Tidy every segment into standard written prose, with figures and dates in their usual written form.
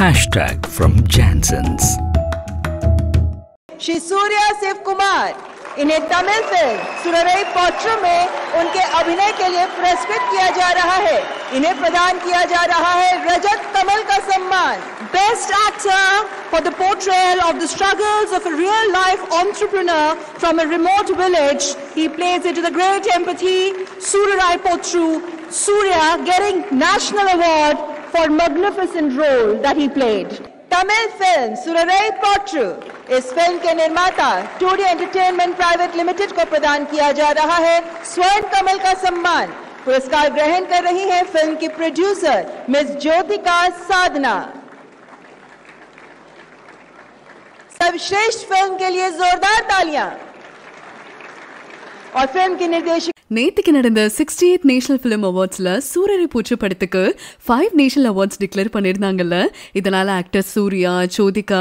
Hashtag from Jansons. Shri Surya Shiv Kumar इन्हें Tamil film Soorarai Pottru में उनके अभिनय के लिए पुरस्कृत किया जा रहा है। इन्हें प्रदान किया जा रहा है रजत कमल का सम्मान। Best actor for the portrayal of the struggles of a real life entrepreneur from a remote village. He plays it with a great empathy. Sururai Potru, Surya getting national award for magnificent role that he played. Tamil film Soorarai Pottru इस film के निर्माता 2D entertainment private limited को प्रदान किया जा रहा है स्वर्ण कमल का सम्मान। पुरस्कार ग्रहण कर रही हैं फिल्म की प्रोड्यूसर मिस ज्योतिका साधना। सर्वश्रेष्ठ फिल्म के लिए जोरदार तालियां। और फिल्म की निर्देशक நேத்துக்கு நடந்த 68th நேஷனல் ஃபிலிம் அவார்ட்ஸ்ல சூரரை பூச்சு படத்துக்கு 5 நேஷனல் அவார்ட்ஸ் டிக்ளேர் பண்ணிருந்தாங்கல்ல. இதனால actor Suriya, Jyothika,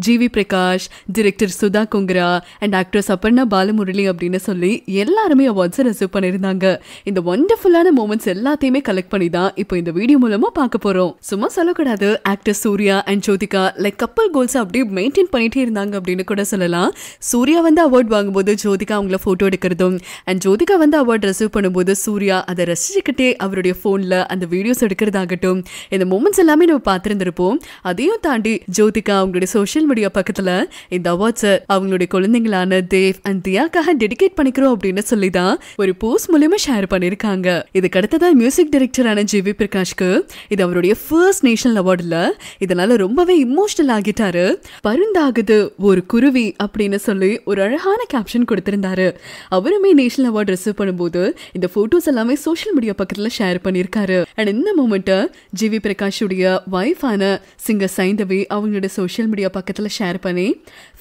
GV Prakash, director Sudha Kongara and actors Aparna Balamurali அப்படின்னு சொல்லி எல்லாருமே அவார்ட்ஸ் ரிசீவ் பண்ணிருந்தாங்க. இந்த வண்டர்ஃபுல்லான மூமெண்ட்ஸ் எல்லாத்தையுமே கலெக்ட் பண்ணி தான் இப்போ இந்த வீடியோ மூலமா பார்க்க போறோம். சும்மா சொல்லக்கூடாது, actor Suriya and Jyothika like couple goals அப்படியே மெயின்டைன் பண்ணிட்டே இருந்தாங்க அப்படின்னு கூட சொல்லலாம். சூர்யா வந்து அவார்ட் வாங்கும்போது ஜோதிகா அவங்கள போட்டோ எடுக்கிறதும் அண்ட் ஜோதிகா வந்து அவார்ட் ரிசீவ் பண்ணும்போது சூர்யா அதை ரசிச்சுக்கிட்டே அவருடைய போன்ல அந்த வீடியோஸ் எடுக்கிறதாகட்டும், இந்த மூமெண்ட்ஸ் எல்லாமே நம்ம பார்த்திருந்திருப்போம். அதையும் தாண்டி ஜோதிகா அவங்களுடைய சோஷியல் மீடியா பக்கத்துல இந்த அவார்ட்ஸை அவங்களுடைய குழந்தைங்களான தேவ் அண்ட் தியாக்காக டெடிகேட் பண்ணிக்கிறோம் அப்படின்னு சொல்லிதான் ஒரு போஸ்ட் மூலமா ஷேர் பண்ணிருக்காங்க. இதுக்கு அடுத்ததான் மியூசிக் டைரக்டரான ஜிவி பிரகாஷ்க்கு இது அவருடைய ஃபர்ஸ்ட் நேஷனல் அவார்டுல. இதனால ரொம்பவே இமோஷனல் ஆகிட்டாரு. பருந்தாகுது ஒரு குருவி அப்படின்னு சொல்லி ஒரு அழகான கேப்ஷன் கொடுத்திருந்தாரு. அவருமே நேஷனல் அவார்டு ரிசீவ் பண்ணும்போது இந்த போட்டோஸ் எல்லாமே சோஷியல் மீடியா பக்கத்துல ஷேர் பண்ணிருக்காரு. அண்ட் இந்த மூமெண்ட் ஜிவி பிரகாஷுடைய வைஃபான சிங்கர் சைந்தவி அவங்களுடைய சோஷியல் மீடியா பக்கத்துல ஷேர் பண்ணி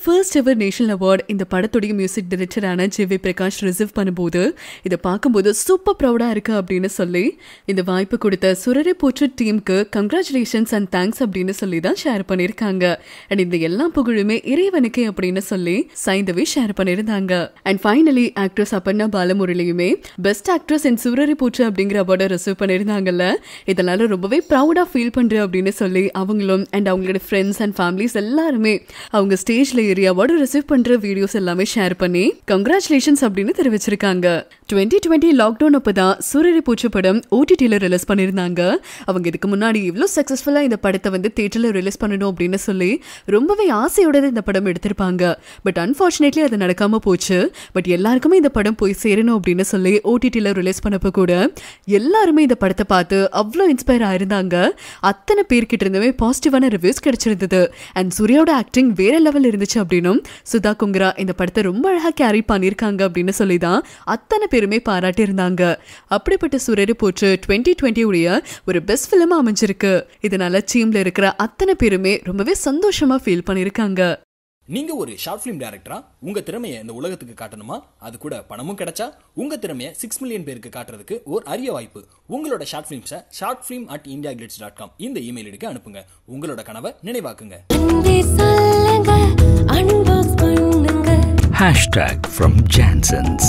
ஃபர்ஸ்ட் எவர் நேஷனல் அவார்டு இந்த படத்துடைய மியூசிக் டைரக்டரான ஜிவி பிரகாஷ் ரிசீவ் பண்ணும்போது இதை பார்க்கும்போது சூப்பர் ப்ரௌடா இருக்கு அப்படின்னு சொல்லி இந்த வாய்ப்பு கொடுத்த சுரரை போற்று டீமுக்கு கங்க்ராச்சுலேஷன்ஸ் அண்ட் தேங்க்ஸ் அப்படின்னு சொல்லி தான் ஷேர் பண்ணிருக்காங்க. அண்ட் இந்த எல்லா புகழுமே இறைவனுக்கே அப்படின்னு சொல்லி சைந்தவி ஷேர் பண்ணிருந்தாங்க. அண்ட் ஃபைனலி ஆக்ட்ரஸ் அப்பர்ணா பாலமுரளியுமே best actress in Soorarai Pottru அப்படிங்கிற அவார்டை ரிசீவ் பண்ணிருந்தாங்கல்ல. இதனால ரொம்பவே ப்ரௌடா ஃபீல் பண்றேன் அப்படின்னு சொல்லி அவங்களும் அண்ட் அவங்களோட ஃப்ரெண்ட்ஸ் அண்ட் ஃபேமிலிஸ் எல்லாருமே அவங்க ஸ்டேஜ்ல ஏறி அவார்டு ரிசீவ் பண்ற வீடியோஸ் எல்லாமே ஷேர் பண்ணி கங்க்ராச்சுலேஷன்ஸ் அப்படின்னு தெரிவிச்சிருக்காங்க. 2020 லாக்டவுன் அப்பதான் சூரரை பூச்சு படம் OTTல ரிலீஸ் பண்ணிருந்தாங்க. அவங்க இதுக்கு முன்னாடி இவ்வளவு சக்சஸ்ஃபுல்லா இந்த படத்தை வந்து தியேட்டர்ல ரிலீஸ் பண்ணணும் அப்படின்னு சொல்லி ரொம்பவே ஆசையோட இந்த படம் எடுத்திருப்பாங்க. பட் அன்பார்ச்சுனேட்லி அது நடக்காம போச்சு. பட் எல்லாருக்குமே இந்த படம் போய் சேரணும் அப்படின்னு சொல்லி OTTல ரிலீஸ் பண்ணப்போ கூட எல்லாருமே இந்த படத்தை பார்த்து அவ்வளோ இன்ஸ்பயர் ஆயிருந்தாங்க. அத்தனை பேர்கிட்ட இருந்துமே பாசிட்டிவான ரிவ்யூஸ் கிடைச்சிருந்தது. அண்ட் சூர்யாவோட ஆக்டிங் வேற லெவல் இருந்துச்சு அப்படின்னும் சுதா குங்கரா இந்த படத்தை ரொம்ப அழகா கேரி பண்ணிருக்காங்க அப்படின்னு சொல்லிதான் அத்தனை பேருமே பாராட்டி இருந்தாங்க. அப்படிப்பட்ட சூரரை போற்று 2020 உடைய ஒரு பெஸ்ட் பிலிமா அமைஞ்சிருக்கு. இதனால டீம்ல இருக்கிற அத்தனை பேருமே ரொம்பவே சந்தோஷமா ஃபீல் பண்ணிருக்காங்க. நீங்க ஒரு ஷார்ட் பிலிம் டைரக்டரா உங்க திறமையை இந்த உலகத்துக்கு காட்டணுமா? அது கூட பணமும் கிடைச்சா உங்க திறமையை 6 மில்லியன் பேருக்கு காட்டுறதுக்கு ஒரு அரிய வாய்ப்பு. உங்களோட ஷார்ட் பிலிம்ஸை shortfilm@indiaglitz.com இந்த இமெயில் ஐடிக்கு அனுப்புங்க. உங்களோட கனவை நினைவாக்குங்க. Hashtag from Jansons.